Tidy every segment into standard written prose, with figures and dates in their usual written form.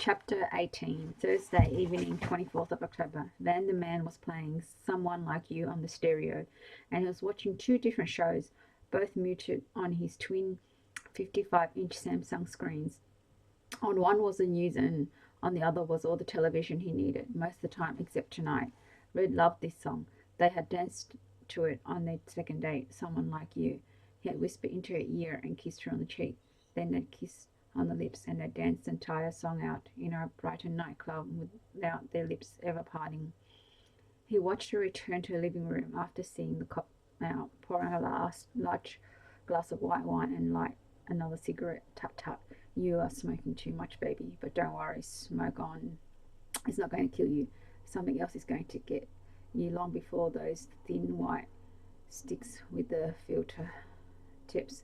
Chapter 18, Thursday evening, 24th of October. Van the man was playing Someone Like You on the stereo, and he was watching two different shows, both muted on his twin 55-inch Samsung screens. On one was the news, and on the other was all the television he needed, most of the time except tonight. Red loved this song. They had danced to it on their second date, Someone Like You. He had whispered into her ear and kissed her on the cheek. Then they'd kissed on the lips, and they danced the entire song out in a Brighton nightclub without their lips ever parting. He watched her return to the living room after seeing the cop out, pouring a large glass of white wine and light another cigarette. Tut tut, you are smoking too much, baby, but don't worry, smoke on. It's not going to kill you. Something else is going to get you long before those thin white sticks with the filter tips.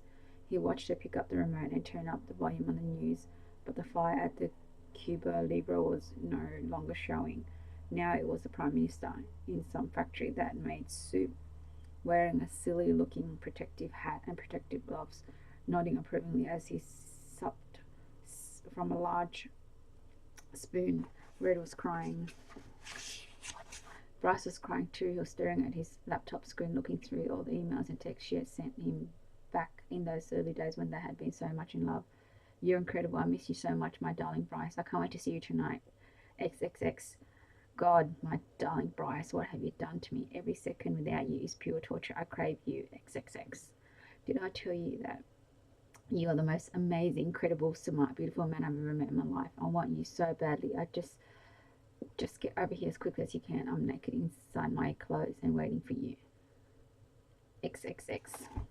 He watched her pick up the remote and turn up the volume on the news, but the fire at the Cuba Libre was no longer showing. Now it was the Prime Minister in some factory that made soup, wearing a silly looking protective hat and protective gloves, nodding approvingly as he supped from a large spoon. Red was crying. Bryce was crying too. He was staring at his laptop screen, looking through all the emails and texts she had sent him back in those early days when they had been so much in love. You're incredible. I miss you so much, my darling Bryce. I can't wait to see you tonight. XXX. God, my darling Bryce, what have you done to me? Every second without you is pure torture. I crave you. XXX. Did I tell you that you are the most amazing, incredible, smart, beautiful man I've ever met in my life? I want you so badly. I just get over here as quickly as you can. I'm naked inside my clothes and waiting for you. XXX.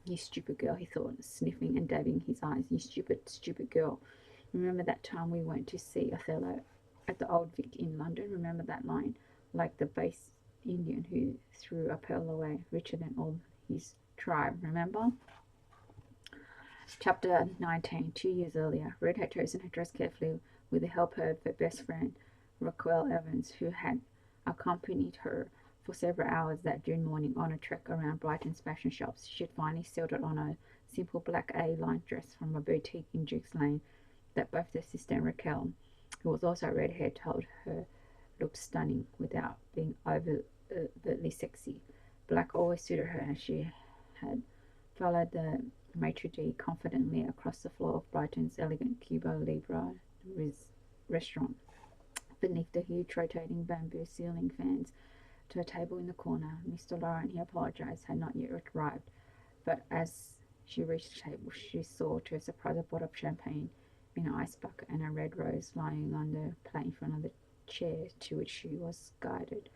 You stupid girl, he thought, sniffing and dabbing his eyes. You stupid, stupid girl. Remember that time we went to see Othello at the Old Vic in London? Remember that line? Like the base Indian who threw a pearl away, richer than all his tribe. Remember? Chapter 19. 2 years earlier, Red had chosen her dress carefully with the help of her best friend, Raquel Evans, who had accompanied her for several hours that June morning on a trek around Brighton's fashion shops. She had finally settled on a simple black A-line dress from a boutique in Duke's Lane that both her sister and Raquel, who was also red-haired, told her looked stunning without being overtly sexy. Black always suited her, and she had followed the maitre d' confidently across the floor of Brighton's elegant Cuba Libre restaurant. Beneath the huge rotating bamboo ceiling fans, to a table in the corner, Mr. Lauren, he apologized, had not yet arrived, but as she reached the table, she saw, to her surprise, a bottle of champagne in an ice bucket and a red rose lying on the plate in front of the chair to which she was guided.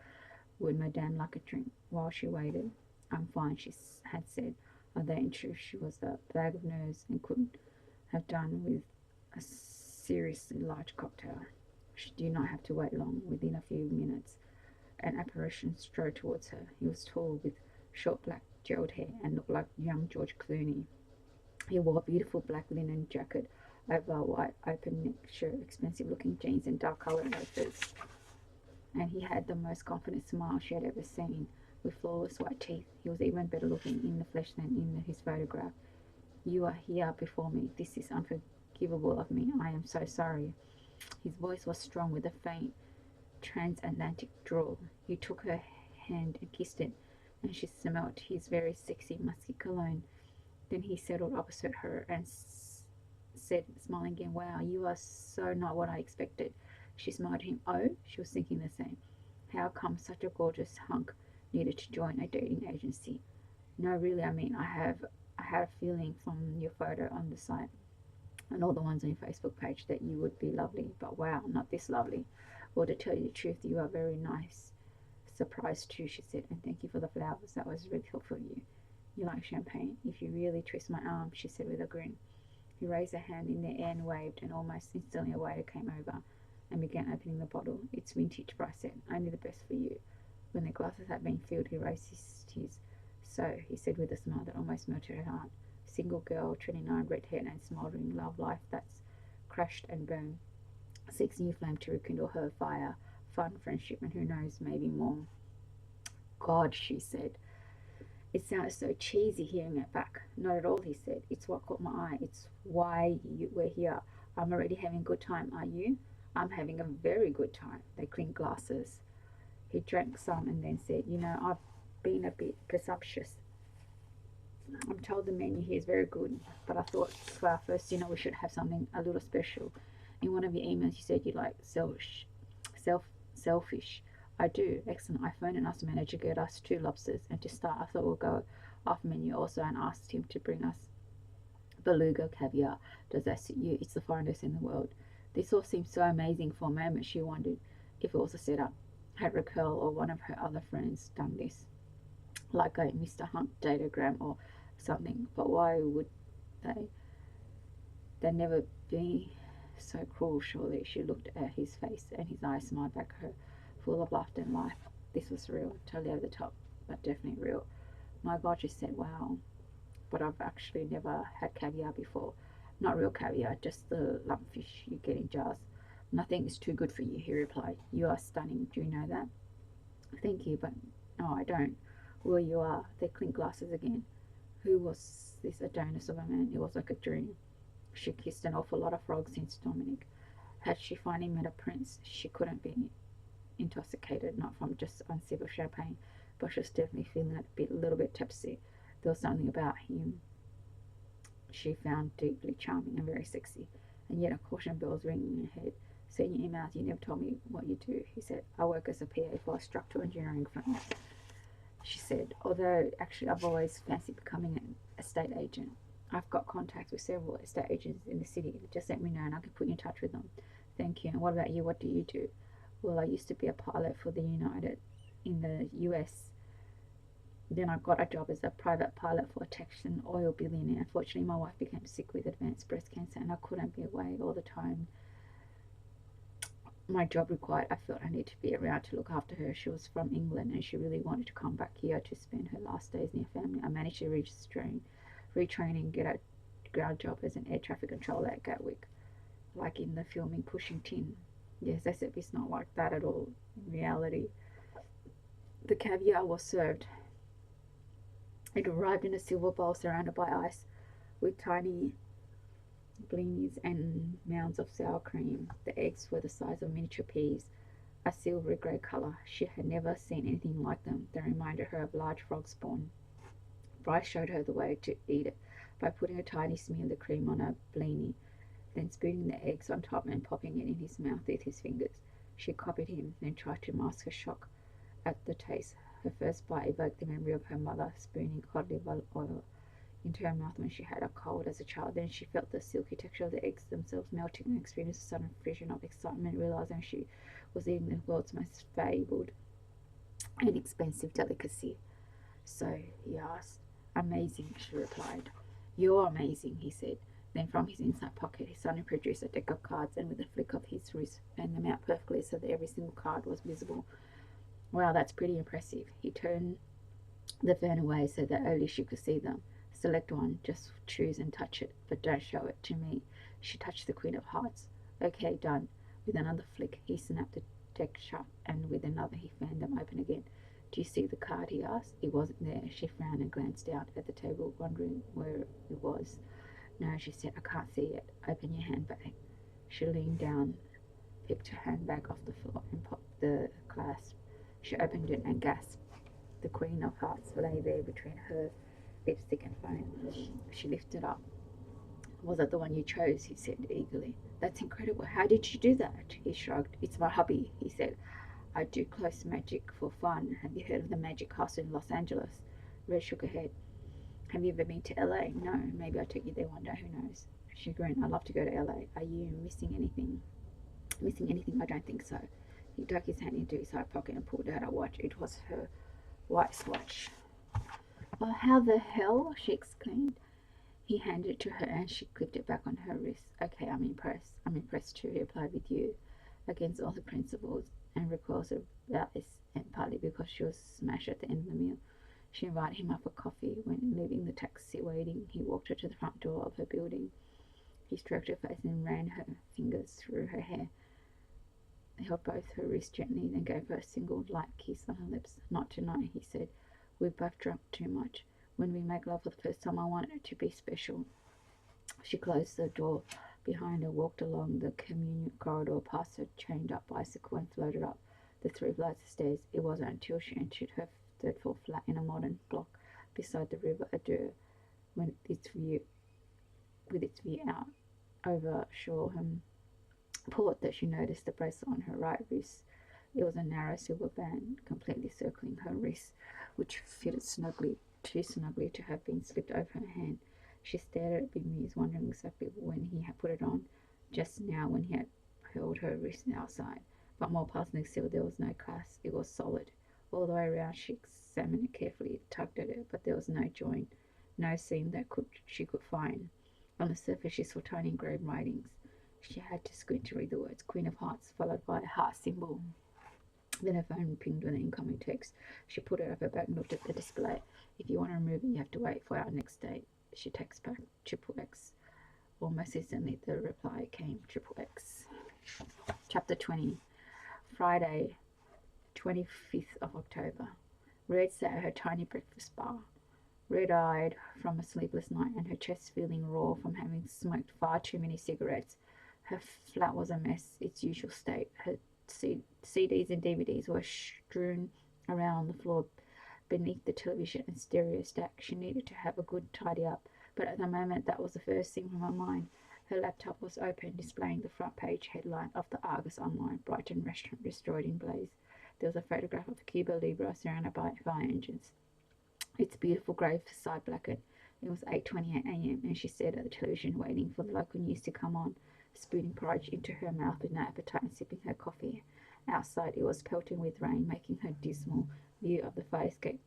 Would Madame like a drink? While she waited, I'm fine, she had said, although in truth she was a bag of nerves and couldn't have done with a seriously large cocktail. She did not have to wait long. Within a few minutes, an apparition strode towards her. He was tall, with short black gelled hair, and looked like young George Clooney. He wore a beautiful black linen jacket over a white open-neck shirt, expensive-looking jeans, and dark-coloured loafers. And he had the most confident smile she had ever seen, with flawless white teeth. He was even better looking in the flesh than in his photograph. You are here before me. This is unforgivable of me. I am so sorry. His voice was strong with a faint transatlantic drawl. He took her hand and kissed it, and she smelt his very sexy musky cologne. Then he settled opposite her and said, smiling again, Wow, you are so not what I expected. She smiled at him. Oh, she was thinking the same. How come such a gorgeous hunk needed to join a dating agency? No, really, I had a feeling from your photo on the site and all the ones on your Facebook page that you would be lovely, but wow, not this lovely. Well, to tell you the truth, you are very nice. Surprised too, she said, and thank you for the flowers. That was really thoughtful of you. You like champagne? If you really twist my arm, she said with a grin. He raised a hand in the air and waved, and almost instantly a waiter came over and began opening the bottle. It's vintage, Bryce said. Only the best for you. When the glasses had been filled, he raised his. So, he said with a smile that almost melted her heart. Single girl, 29, red-haired and smouldering love life that's crashed and burned. Seeks new flame to rekindle her fire, fun, friendship, and who knows, maybe more. God, she said. It sounded so cheesy hearing it back. Not at all, he said. It's what caught my eye. It's why we're here. I'm already having a good time, are you? I'm having a very good time. They clinked glasses. He drank some and then said, I've been a bit presumptuous. I'm told the menu here is very good, but I thought for our first dinner we should have something a little special. In one of your emails, you said you like self, selfish. I do. Excellent. I phoned and asked the manager to get us 2 lobsters, and to start, I thought we'll go off menu also and asked him to bring us beluga caviar. Does that suit you? It's the finest in the world. This all seemed so amazing. For a moment, she wondered if it was a setup. Had Raquel or one of her other friends done this, like a Mr. Hunt datagram or something? But why would they? They'd never be so cruel, surely. She looked at his face, and his eyes smiled back at her, full of laughter and life. This was real, totally over the top, but definitely real. My God, she said, wow. But I've actually never had caviar before. Not real caviar, just the lumpfish you get in jars. Nothing is too good for you, he replied. You are stunning, do you know that? Thank you, but no, I don't. Well, you are. They clinked glasses again. Who was this Adonis of a man? It was like a dream. She kissed an awful lot of frogs since Dominic. Had she finally met a prince, she couldn't be intoxicated, not from just one sip of champagne, but she was definitely feeling a little bit tipsy. There was something about him she found deeply charming and very sexy, and yet a caution bell was ringing in her head. Seen your emails, you never told me what you do, he said. I work as a PA for a structural engineering firm, she said, although actually I've always fancied becoming an estate agent. I've got contacts with several estate agents in the city. Just let me know and I can put you in touch with them. Thank you. And what about you? What do you do? Well, I used to be a pilot for the United in the US. Then I got a job as a private pilot for a Texan oil billionaire. Unfortunately, my wife became sick with advanced breast cancer and I couldn't be away all the time my job required. I felt I needed to be around to look after her. She was from England and she really wanted to come back here to spend her last days near family. I managed to retrain and get a ground job as an air traffic controller at Gatwick, like in the filming Pushing Tin. Yes, except it's not like that at all in reality. The caviar was served. It arrived in a silver bowl surrounded by ice with tiny blinis and mounds of sour cream. The eggs were the size of miniature peas, a silvery grey colour. She had never seen anything like them. They reminded her of large frog spawn. Bryce showed her the way to eat it by putting a tiny smear of the cream on a blini, then spooning the eggs on top and popping it in his mouth with his fingers. She copied him, then tried to mask her shock at the taste. Her first bite evoked the memory of her mother spooning cod liver oil into her mouth when she had a cold as a child. Then she felt the silky texture of the eggs themselves melting and experienced a sudden vision of excitement, realizing she was eating the world's most fabled and expensive delicacy. So he asked. Amazing, she replied. You're amazing, he said. Then from his inside pocket he suddenly produced a deck of cards and with a flick of his wrist fanned them out perfectly so that every single card was visible. Wow, that's pretty impressive. He turned the fan away so that only she could see them. Select one, just choose and touch it, but don't show it to me. She touched the Queen of Hearts. Okay, done. With another flick, he snapped the deck shut, and with another he fanned them open again. Do you see the card? He asked. It wasn't there. She frowned and glanced down at the table, wondering where it was. No, she said, I can't see it. Open your handbag. She leaned down, picked her handbag off the floor, and popped the clasp. She opened it and gasped. The Queen of Hearts lay there between her lipstick and phone. She lifted up. Was that the one you chose? He said eagerly. That's incredible. How did you do that? He shrugged. It's my hobby, he said. I do close magic for fun. Have you heard of the Magic Castle in Los Angeles? Red shook her head. Have you ever been to LA? No. Maybe I'll take you there one day. Who knows? She grinned. I'd love to go to LA. Are you missing anything? Missing anything? I don't think so. He dug his hand into his side pocket and pulled out a watch. It was her wife's watch. Well, how the hell? She exclaimed. He handed it to her and she clipped it back on her wrist. Okay, I'm impressed. I'm impressed too, he replied, with you. Against all the principles and recoils about this, and partly because she was smashed at the end of the meal. She invited him up for coffee. When leaving the taxi waiting, he walked her to the front door of her building. He stroked her face and ran her fingers through her hair. He held both her wrists gently, then gave her a single light kiss on her lips. Not tonight, he said. We've both drunk too much. When we make love for the first time, I want it to be special. She closed the door behind her, walked along the communal corridor past her chained-up bicycle and floated up the 3 flights of stairs. It wasn't until she entered her third-floor flat in a modern block beside the River Adur, when with its view out over Shoreham Port, that she noticed the bracelet on her right wrist. It was a narrow silver band completely circling her wrist, which fitted too snugly to have been slipped over her hand. She stared at it bemused, wondering exactly when he had put it on, just now when he had held her wrist outside. But more puzzling still, there was no clasp. It was solid. All the way around she examined it carefully, tugged at it, but there was no joint, no seam that she could find. On the surface she saw tiny engraved writings. She had to squint to read the words Queen of Hearts, followed by a heart symbol. Then her phone pinged with an incoming text. She put it up her back and looked at the display. If you want to remove it, you have to wait for our next date. She texted back, triple X. Almost instantly, the reply came, triple X. Chapter 20. Friday, 25th of October. Red sat at her tiny breakfast bar, red-eyed from a sleepless night and her chest feeling raw from having smoked far too many cigarettes. Her flat was a mess, its usual state. Her CDs and DVDs were strewn around on the floor beneath the television and stereo stack. She needed to have a good tidy up, but at the moment that was the first thing from her mind. Her laptop was open, displaying the front page headline of the Argus Online: Brighton restaurant destroyed in blaze. There was a photograph of Cuba Libre surrounded by fire engines. Its beautiful grey facade blackened. It was 8:28 a.m. and she stared at the television, waiting for the local news to come on, spooning porridge into her mouth with no appetite and sipping her coffee. Outside it was pelting with rain, making her dismal view of the fire escape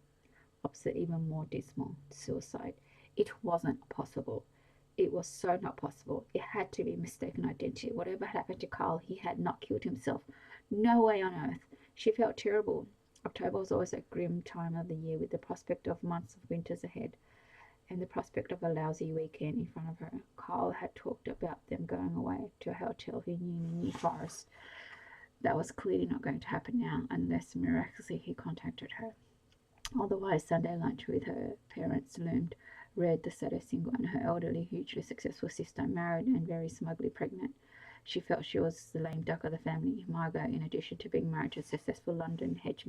opposite even more dismal. Suicide. It wasn't possible. It was so not possible. It had to be mistaken identity. Whatever had happened to Carl, he had not killed himself. No way on earth. She felt terrible. October was always a grim time of the year, with the prospect of months of winters ahead and the prospect of a lousy weekend in front of her. Carl had talked about them going away to a hotel he knew in New Forest. That was clearly not going to happen now, unless miraculously he contacted her. Otherwise, Sunday lunch with her parents loomed. Red, the saddest single, and her elderly, hugely successful sister, married and very smugly pregnant. She felt she was the lame duck of the family. Margot, in addition to being married to a successful London hedge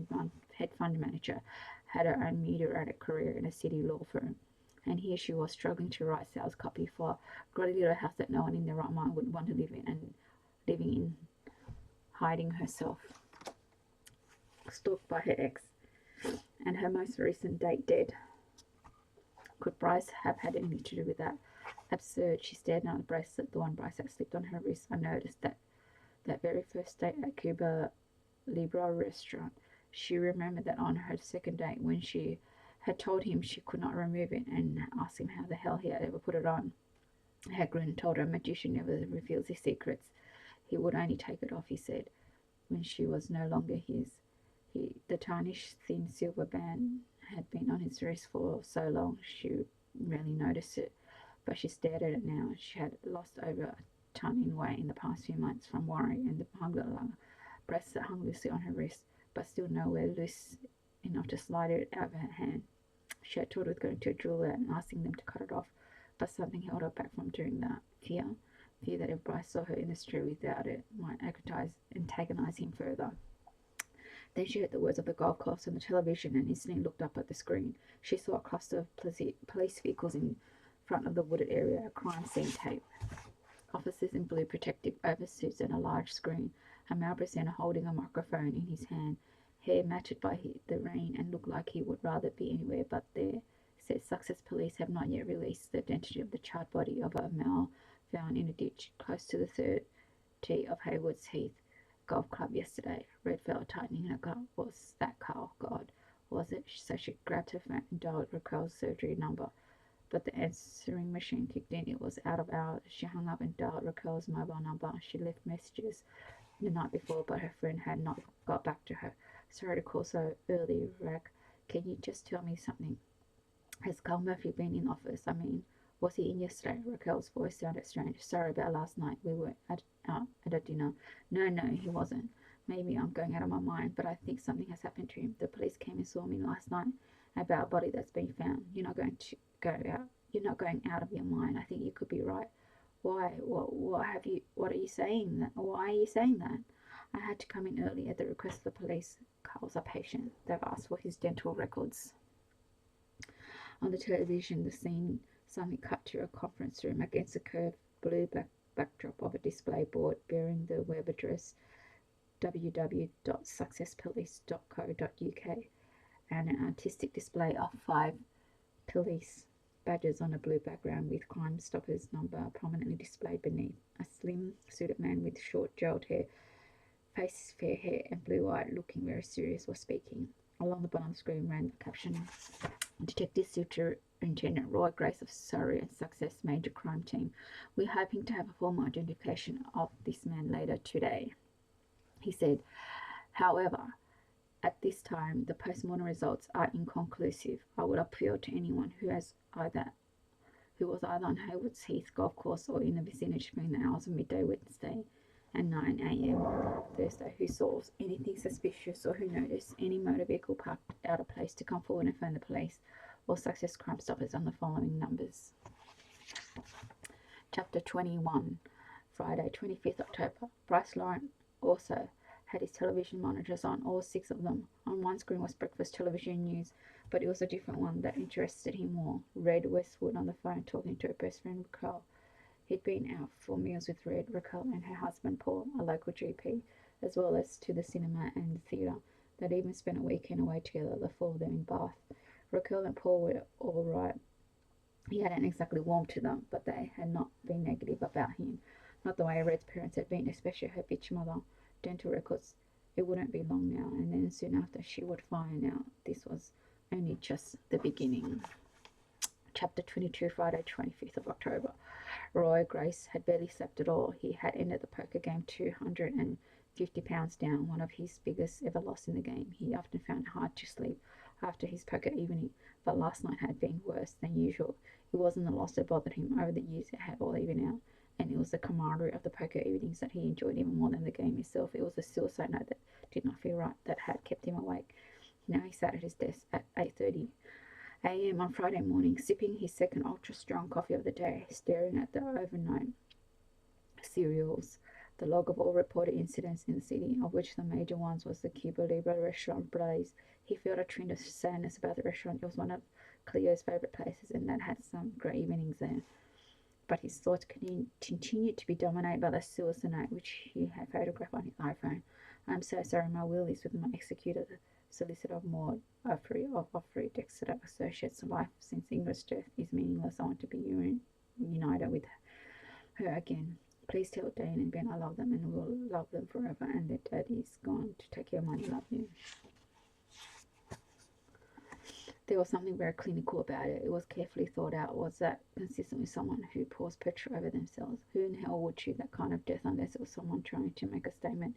fund manager, had her own meteoric career in a city law firm. And here she was struggling to write sales copy for a grotty little house that no one in their right mind would want to live in, and living in hiding herself, stalked by her ex, and her most recent date dead. Could Bryce have had anything to do with that? Absurd. She stared down at the bracelet, the one Bryce had slipped on her wrist. I noticed that very first date at Cuba Libre restaurant. She remembered that on her second date, when she had told him she could not remove it and asked him how the hell he had ever put it on. Hagrid told her a magician never reveals his secrets. He would only take it off, he said, when she was no longer his. The tarnished thin silver band had been on his wrist for so long she rarely noticed it, but she stared at it now. She had lost over a ton in weight in the past few months from worry, and the bracelet hung loosely on her wrist, but still nowhere loose enough to slide it out of her hand. She had toyed with going to a jeweler and asking them to cut it off, but something held her back from doing that. Fear that if Bryce saw her in the street without it, might antagonize him further. Then she heard the words of the golf course on the television and instantly looked up at the screen. She saw a cluster of police vehicles in front of the wooded area, a crime scene tape. Officers in blue protective oversuits and a large screen. A male presenter holding a microphone in his hand, hair matted by the rain, and looked like he would rather be anywhere but there. Said Sussex police have not yet released the identity of the charred body of a male found in a ditch close to the third tee of Haywards Heath Golf Club yesterday. Red felt a tightening in her gut. Was that Carl? God, was it? So she grabbed her phone and dialed Raquel's surgery number. But the answering machine kicked in. It was out of hours. She hung up and dialed Raquel's mobile number. She left messages the night before, but her friend had not got back to her. Sorry to call so early, Rack. Can you just tell me something? Has Carl Murphy been in office? I mean, was he in yesterday? Raquel's voice sounded strange. Sorry about last night. We were out at a dinner. No, he wasn't. Maybe I'm going out of my mind, but I think something has happened to him. The police came and saw me last night about a body that's been found. You're not going out of your mind. I think you could be right. Why? What are you saying that? Why are you saying that? I had to come in early at the request of the police. Carl's a patient. They've asked for his dental records. On the television, the scene suddenly cut to a conference room against the curved blue backdrop of a display board bearing the web address www.successpolice.co.uk and an artistic display of 5 police badges on a blue background with Crime Stoppers number prominently displayed beneath. A slim suited man with short gelled hair, face, fair hair, and blue eyed, looking very serious, was speaking. Along the bottom of the screen ran the caption Detective Superintendent Roy Grace of Surrey and Success Major Crime Team. We're hoping to have a formal identification of this man later today. He said, however, at this time, the post-mortem results are inconclusive. I would appeal to anyone who was either on Haywards Heath golf course or in the vicinity between the hours of midday Wednesday and 9 a.m. Thursday who saw anything suspicious or who noticed any motor vehicle parked out of place to come forward and phone the police or Success Crime Stoppers on the following numbers. Chapter 21, Friday, 25th October. Bryce Laurent also had his television monitors on, all 6 of them. On one screen was breakfast television news, but it was a different one that interested him more. Red Westwood on the phone talking to her best friend Raquel. He'd been out for meals with Red, Raquel and her husband Paul, a local GP, as well as to the cinema and the theatre. They'd even spent a weekend away together, the 4 of them in Bath. Raquel and Paul were all right. He hadn't exactly warmed to them, but they had not been negative about him. Not the way Red's parents had been, especially her bitch mother. Dental records. It wouldn't be long now, and then soon after she would find out this was only just the beginning. Chapter 22, Friday, 25th of October. Roy Grace had barely slept at all. He had ended the poker game £250 down, one of his biggest ever loss in the game. He often found it hard to sleep after his poker evening, but last night had been worse than usual. It wasn't the loss that bothered him. Over the years it had all evened out, and it was the camaraderie of the poker evenings that he enjoyed even more than the game itself. It was the suicide note that did not feel right that had kept him awake. Now he sat at his desk at 8:30 a.m. on Friday morning, sipping his second ultra-strong coffee of the day, staring at the overnight serials, the log of all reported incidents in the city, of which the major ones was the Cuba Libre restaurant Blaze. He felt a trend of sadness about the restaurant. It was one of Cleo's favourite places, and that had some great evenings there. But his thoughts continued to be dominated by the suicide note, which he had photographed on his iPhone. I'm so sorry, my will is with my executor, the solicitor of Maud Offrey, Dexter Associates. Life since Ingrid's death is meaningless. I want to be united with her again. Please tell Dane and Ben I love them and will love them forever, and that Daddy's gone to take care of money. Love you. There was something very clinical about it. It was carefully thought out. Was that consistent with someone who pours petrol over themselves? Who in hell would choose that kind of death unless it was someone trying to make a statement,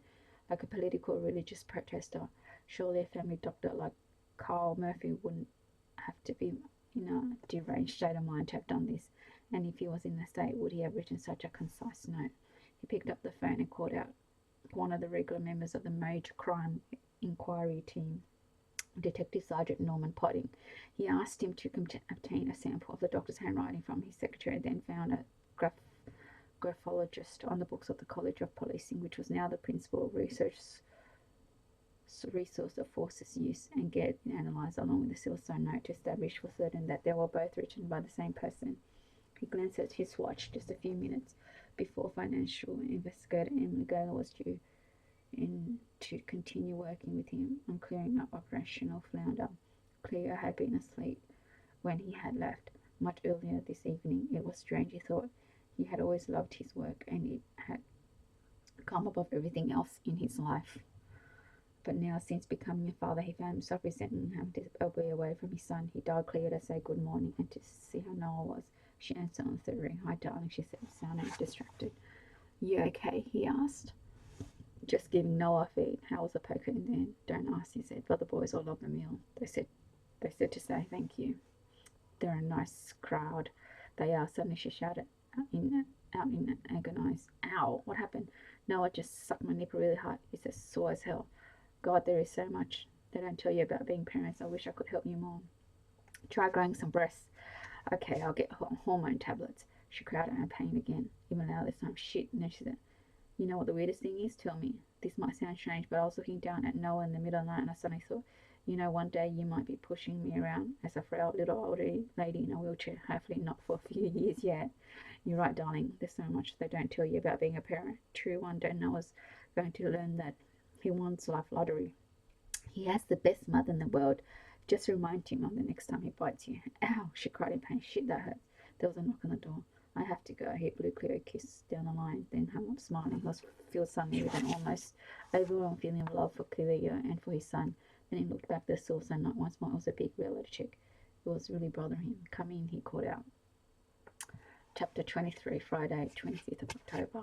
like a political or religious protester? Surely a family doctor like Carl Murphy wouldn't have to be in a deranged state of mind to have done this. And if he was in the state, would he have written such a concise note? He picked up the phone and called out one of the regular members of the Major Crime Inquiry Team, Detective Sergeant Norman Potting. He asked him to obtain a sample of the doctor's handwriting from his secretary, then found a graphologist on the books of the College of Policing, which was now the principal resource of Force's use, and get it analysed along with the suicide note to establish for certain that they were both written by the same person. He glanced at his watch just a few minutes before financial investigator Emily Gaylor was due in to continue working with him on clearing up operational flounder. Cleo had been asleep when he had left much earlier this evening. It was strange, he thought. He had always loved his work, and it had come above everything else in his life. But now, since becoming a father, he found himself resenting having to be away from his son. He dialed Cleo to say good morning and to see how Noah was. She answered on the third ring. Hi, darling, she said, sounding distracted. You okay? He asked. Just giving Noah a feed. How was the poker in there? Don't ask, he said. But the boys all loved the meal. They said to say thank you. They're a nice crowd. They are. Suddenly she shouted out in agonized. Ow! What happened? Noah just sucked my nipple really hard. It's as sore as hell. God, there is so much they don't tell you about being parents. I wish I could help you more. Try growing some breasts. Okay, I'll get hormone tablets. She cried out in pain again, even louder this time. Shit. And then she said, you know what the weirdest thing is? Tell me. This might sound strange, but I was looking down at Noah in the middle of the night and I suddenly thought, you know, one day you might be pushing me around as a frail little old lady in a wheelchair. Hopefully not for a few years yet. You're right, darling. There's so much they don't tell you about being a parent. True, one day Noah's going to learn that he wants life lottery. He has the best mother in the world. Just remind him of the next time he bites you. Ow, she cried in pain. Shit, that hurts. There was a knock on the door. I have to go. He blew Cleo a kiss down the line, then hung up smiling. He was filled suddenly with an almost overwhelming feeling of love for Cleo and for his son. Then he looked back at the saucer night once more. It was a big reality check. It was really bothering him. Come in, he called out. Chapter 23, Friday, 25th of October.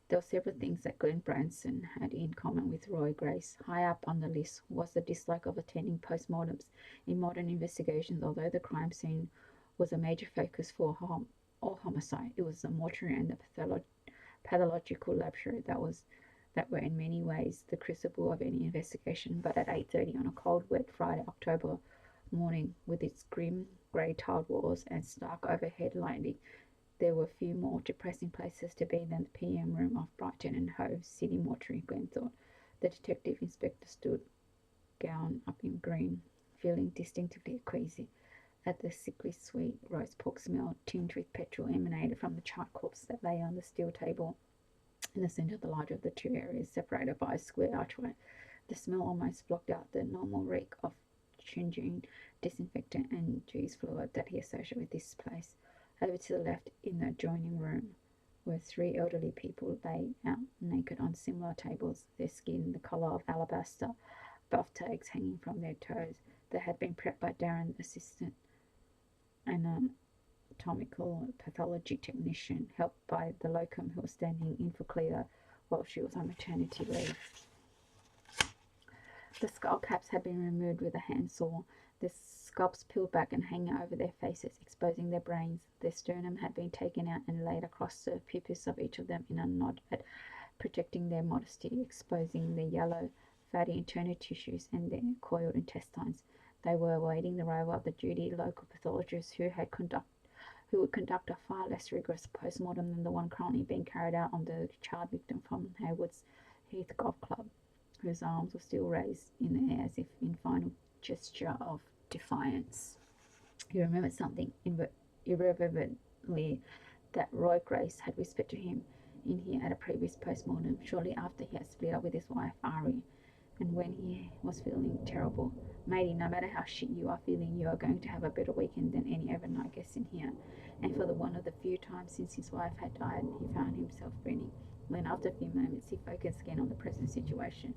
There were several things that Glenn Branson had in common with Roy Grace. High up on the list was the dislike of attending postmortems in modern investigations. Although the crime scene was a major focus for all homicide, it was the mortuary and the pathological laboratory that were in many ways the crucible of any investigation. But at 8:30 on a cold, wet Friday, October morning, with its grim grey tiled walls and stark overhead lighting, there were few more depressing places to be than the PM room of Brighton and Hove City Mortuary, Glenn thought. The detective inspector stood, gown up in green, feeling distinctively queasy. At the sickly sweet roast pork smell, tinged with petrol, emanated from the charred corpse that lay on the steel table in the centre of the larger of the two areas, separated by a square archway. The smell almost blocked out the normal reek of changing disinfectant and grease fluid that he associated with this place. Over to the left, in the adjoining room, were three elderly people laid out naked on similar tables, their skin the colour of alabaster, buff tags hanging from their toes. They had been prepped by Darren, the assistant anatomical pathology technician, helped by the locum who was standing in for Cleo while she was on maternity leave. The skull caps had been removed with a handsaw, their scalps peeled back and hanging over their faces, exposing their brains. Their sternum had been taken out and laid across the pupils of each of them in a nod at protecting their modesty, exposing their yellow, fatty internal tissues and their coiled intestines. They were awaiting the arrival of the duty local pathologists who would conduct a far less rigorous post-mortem than the one currently being carried out on the charred victim from Haywood's Heath Golf Club, whose arms were still raised in the air as if in final gesture of defiance. He remembered something irreverently that Roy Grace had whispered to him in here at a previous post-mortem, shortly after he had split up with his wife, Ari, and when he was feeling terrible. Matey, no matter how shit you are feeling, you are going to have a better weekend than any overnight guest in here. And for the one of the few times since his wife had died, he found himself grinning. When after a few moments he focused again on the present situation.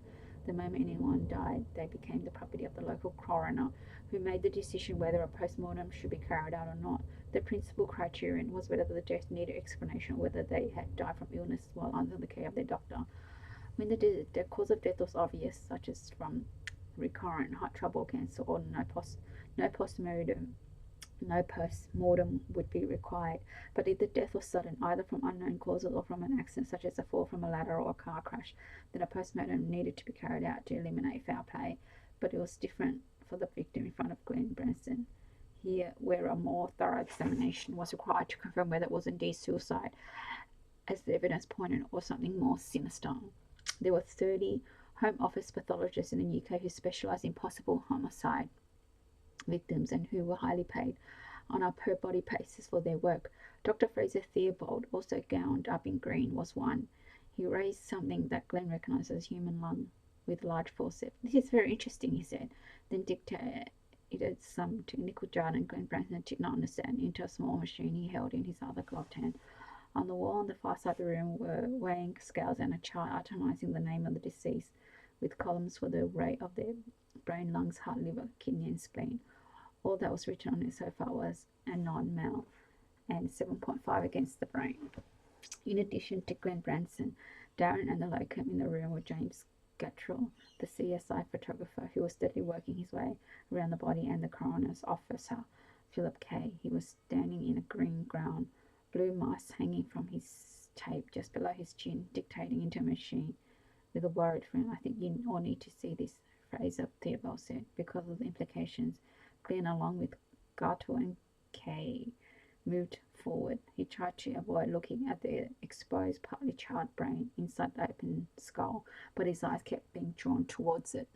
The moment anyone died, they became the property of the local coroner, who made the decision whether a post-mortem should be carried out or not. The principal criterion was whether the death needed explanation or whether they had died from illness while under the care of their doctor. When the cause of death was obvious, such as from recurrent heart trouble, cancer, or no post-mortem would be required. But if the death was sudden, either from unknown causes or from an accident such as a fall from a ladder or a car crash, then a post-mortem needed to be carried out to eliminate foul play. But it was different for the victim in front of Glenn Branson here, where a more thorough examination was required to confirm whether it was indeed suicide, as the evidence pointed, or something more sinister. There were 30 Home Office pathologists in the UK who specialised in possible homicide victims and who were highly paid on a per-body basis for their work. Dr. Fraser Theobald, also gowned up in green, was one. He raised something that Glenn recognised as a human lung with large forceps. This is very interesting, he said, then dictated some technical jargon Glenn Branson did not understand into a small machine he held in his other gloved hand. On the wall on the far side of the room were weighing scales and a chart itemising the name of the deceased, with columns for the rate of their brain, lungs, heart, liver, kidney and spleen. All that was written on it so far was a non-mal and 7.5 against the brain. In addition to Glenn Branson, Darren and the locum in the room were James Gattrell, the CSI photographer, who was steadily working his way around the body, and the coroner's officer, Philip Kay. He was standing in a green ground, blue mice hanging from his tape just below his chin, dictating into a machine with a worried frown. I think you all need to see this, Fraser Theobald said, because of the implications. Glenn, along with Gartle and Kay, moved forward. He tried to avoid looking at the exposed, partly charred brain inside the open skull, but his eyes kept being drawn towards it.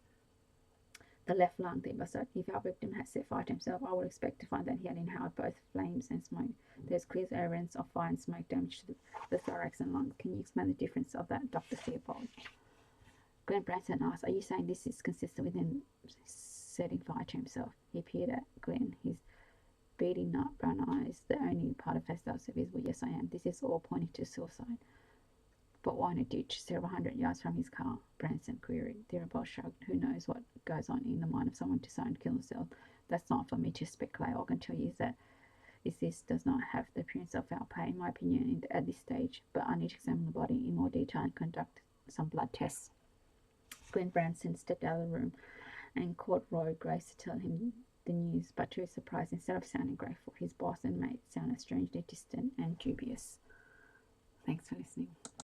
The left lung, the said. If our victim had set fire to himself, I would expect to find that he had inhaled both flames and smoke. There's clear evidence of fire and smoke damage to the thorax and lungs. Can you explain the difference of that, Dr. Theobald? Glenn Branson asked, are you saying this is consistent with him setting fire to himself? He peered at Glenn, his beady nut brown eyes, the only part of his face visible. Yes, I am. This is all pointing to suicide. But why in a ditch several hundred yards from his car? Branson queried. Theobald shrugged. Who knows what goes on in the mind of someone to decide to kill himself? That's not for me to speculate. All I can tell you is this does not have the appearance of foul play, in my opinion, at this stage. But I need to examine the body in more detail and conduct some blood tests. Glenn Branson stepped out of the room and caught Roy Grace to tell him the news, but to his surprise, instead of sounding grateful, his boss and mate sounded strangely distant and dubious. Thanks for listening.